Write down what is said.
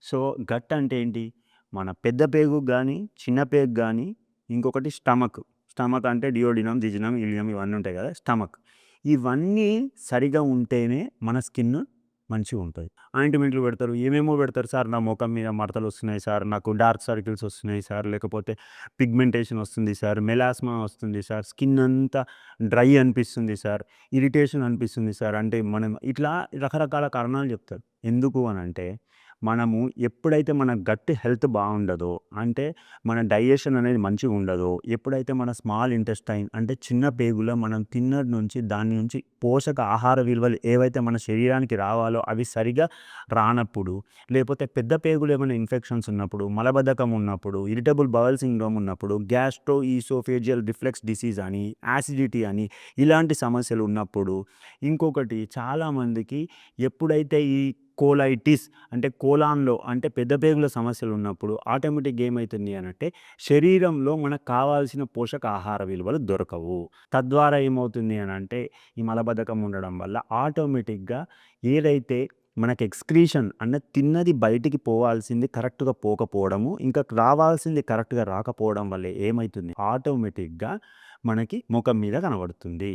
So, gut అంటే ఏంటి? మన పెద్ద పేగుకి గానీ, చిన్న పేగుకి గానీ, ఇంకొకటి స్టమక్. స్టమక్ అంటే డియోడినం, జిజినం, ఇలియం ఇవన్నీ ఉంటాయి గదా! స్టమక్. ఇవన్నీ సరిగా ఉంటేనే మన స్కిన్ మంచిగుంటది. ఆయింట్‌మెంట్లు పెడతారు. ఏమేమో పెడతారు సార్. నా మొఖం మీద మడతలొస్తున్నాయి సార్. నాకు డార్క్ సర్కిల్స్ వస్తున్నాయి సార్. లేకపోతే పిగ్మెంటేషన్ వస్తుంది సార్. మెలాస్మా వస్తుంది సార్. స్కిన్ అంతా డ్రై అనిపిస్తుంది సార్. ఇరిటేషన్ అనిపిస్తుంది సార్. అంటే మనం ఇట్లా రకరకాల కారణాలు చెప్తారు. ఎందుకు అనంటే, మనము ఎప్పుడైతే మన గట్ హెల్త్ బావుండదో, అంటే మన డైజెషన్ అనేది మంచిగుండదో, ఎప్పుడైతే మన స్మాల్ ఇంటెస్టైన్ అంటే చిన్న పేగులో మనం తిన్నది నుంచి దాని నుంచి పోషక ఆహార విలువలు ఏవైతే మన శరీరానికి రావాలో అవి సరిగ్గా రానప్పుడు, లేపోతే పెద్ద పేగులో ఏమైనా ఇన్ఫెక్షన్స్ ఉన్నప్పుడు, మలబద్ధకం ఉన్నప్పుడు, ఇరిటబుల్ బవల్ సిండ్రోమ్ ఉన్నప్పుడు, గ్యాస్ట్రో ఈసోఫేజియల్ రిఫ్లెక్స్ డిసీజ్ అని, యాసిడిటీ అని ఇలాంటి సమస్యలు ఉన్నప్పుడు, ఇంకొకటి చాలామందికి ఎప్పుడైతే ఈ కోలైటిస్ అంటే కోలాన్‌లో అంటే పెద్ద పేగుల సమస్యలు ఉన్నప్పుడు ఆటోమేటిక్‌గా ఏమైతుంది అనంటే శరీరంలో మనకు కావాల్సిన పోషక ఆహార విలువలు దొరకవు. తద్వారా ఏమవుతుంది అనంటే ఈ మలబద్ధకం ఉండడం వల్ల ఆటోమేటిక్‌గా ఏదైతే మనకు ఎక్స్‌క్రీషన్ అంటే తిన్నది బయటికి పోవాల్సింది కరెక్ట్‌గా పోకపోవడము, ఇంకా రావాల్సింది కరెక్ట్‌గా రాకపోవడం వల్ల ఏమైతుంది ఆటోమేటిక్‌గా మనకి మొఖం మీద కనబడుతుంది.